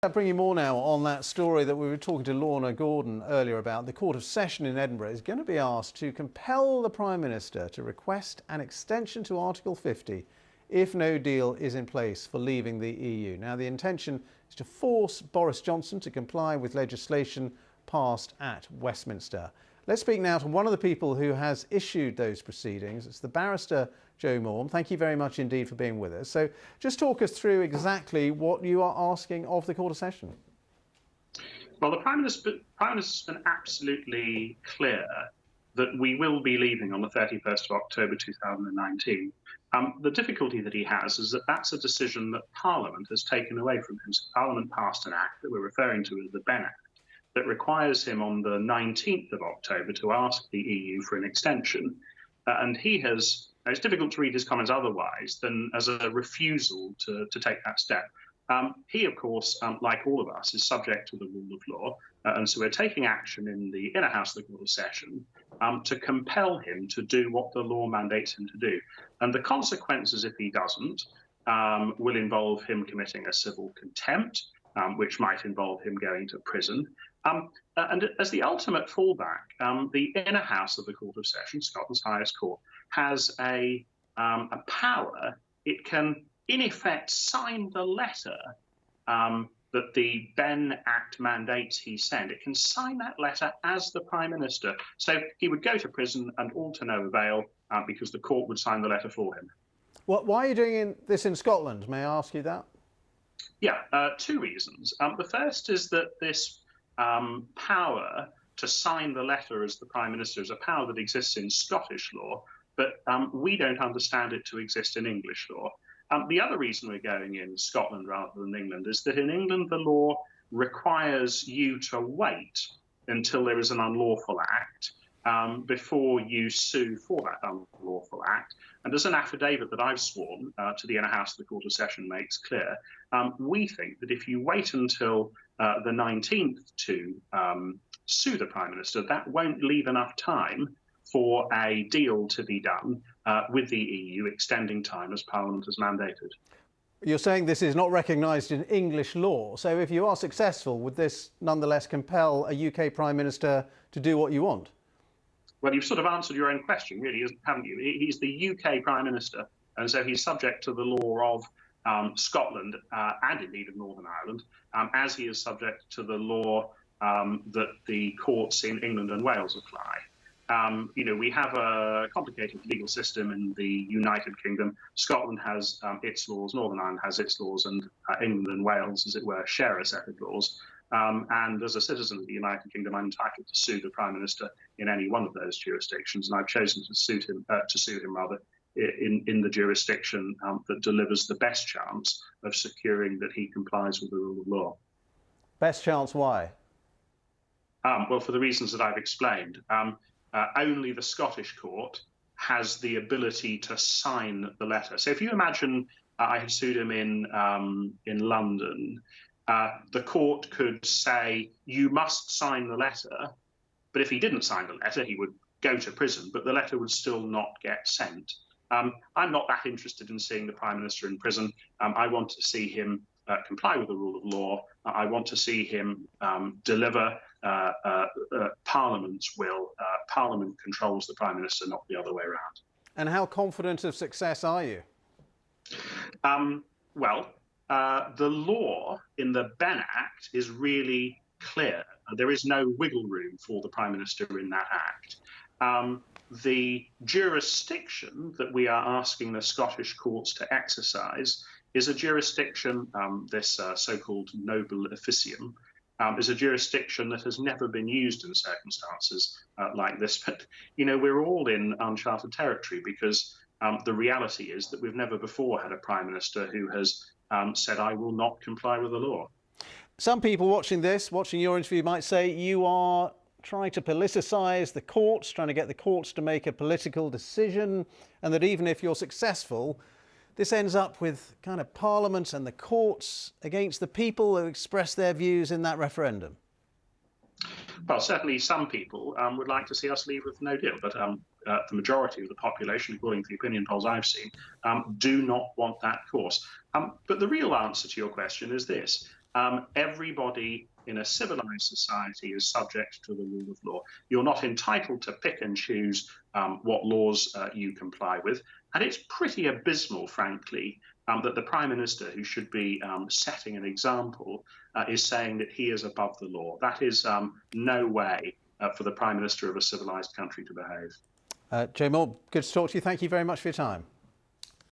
I'll bring you more now on that story that we were talking to Lorna Gordon earlier about. The Court of Session in Edinburgh is going to be asked to compel the Prime Minister to request an extension to Article 50 if no deal is in place for leaving the EU. Now, the intention is to force Boris Johnson to comply with legislation passed at Westminster. Let's speak now to one of the people who has issued those proceedings. It's the barrister Jolyon Maugham. Thank you very much indeed for being with us. So just talk us through exactly what you are asking of the Court of Session. Well, the Prime Minister's been absolutely clear that we will be leaving on the 31st of October 2019. The difficulty that he has is that that's a decision that Parliament has taken away from him. So Parliament passed an act that we're referring to as the Benn Act that requires him on the 19th of October to ask the EU for an extension. And he has, it's difficult to read his comments otherwise than as a refusal to take that step. He, of course, like all of us, is subject to the rule of law. And so we're taking action in the inner house of the Court of Session to compel him to do what the law mandates him to do. And the consequences, if he doesn't, will involve him committing a civil contempt, which might involve him going to prison. And as the ultimate fallback, the inner house of the Court of Session, Scotland's highest court, has a power. It can, in effect, sign the letter that the Benn Act mandates he send. It can sign that letter as the Prime Minister. So he would go to prison and all to no avail because the court would sign the letter for him. Why are you doing this in Scotland? May I ask you that? Yeah, two reasons. The first is that this power to sign the letter as the Prime Minister is a power that exists in Scottish law, but we don't understand it to exist in English law. The other reason we're going in Scotland rather than England is that in England the law requires you to wait until there is an unlawful act before you sue for that unlawful act. And as an affidavit that I've sworn to the inner house of the Court of Session makes clear, we think that if you wait until the 19th to sue the Prime Minister, that won't leave enough time for a deal to be done with the EU, extending time as Parliament has mandated. You're saying this is not recognised in English law. So if you are successful, would this nonetheless compel a UK Prime Minister to do what you want? Well, you've sort of answered your own question, really, haven't you? He's the UK Prime Minister, and so he's subject to the law of Scotland and indeed of Northern Ireland, as he is subject to the law that the courts in England and Wales apply. We have a complicated legal system in the United Kingdom. Scotland has its laws, Northern Ireland has its laws, and England and Wales, as it were, share a set of laws. And as a citizen of the United Kingdom, I'm entitled to sue the Prime Minister in any one of those jurisdictions, and I've chosen to sue him in the jurisdiction that delivers the best chance of securing that he complies with the rule of law. Best chance, why? Well, for the reasons that I've explained. Only the Scottish court has the ability to sign the letter. So if you imagine I had sued him in London, the court could say, you must sign the letter, but if he didn't sign the letter, he would go to prison, but the letter would still not get sent. I'm not that interested in seeing the Prime Minister in prison. I want to see him comply with the rule of law. I want to see him deliver Parliament's will. Parliament controls the Prime Minister, not the other way around. And how confident of success are you? The law in the Benn Act is really clear. There is no wiggle room for the Prime Minister in that act. The jurisdiction that we are asking the Scottish courts to exercise is a jurisdiction, this so-called noble officium, is a jurisdiction that has never been used in circumstances like this. But, we're all in uncharted territory because the reality is that we've never before had a Prime Minister who has said, I will not comply with the law. Some people watching your interview might say you are trying to politicise the courts, trying to get the courts to make a political decision, and that even if you're successful, this ends up with kind of Parliament and the courts against the people who express their views in that referendum. Well, certainly some people would like to see us leave with no deal, but the majority of the population, according to the opinion polls I've seen, do not want that course. But the real answer to your question is this. everybody in a civilized society is subject to the rule of law. You're not entitled to pick and choose what laws you comply with. And it's pretty abysmal, frankly, that the Prime Minister, who should be setting an example, is saying that he is above the law. That is no way for the Prime Minister of a civilized country to behave. Joe Moore, good to talk to you. Thank you very much for your time.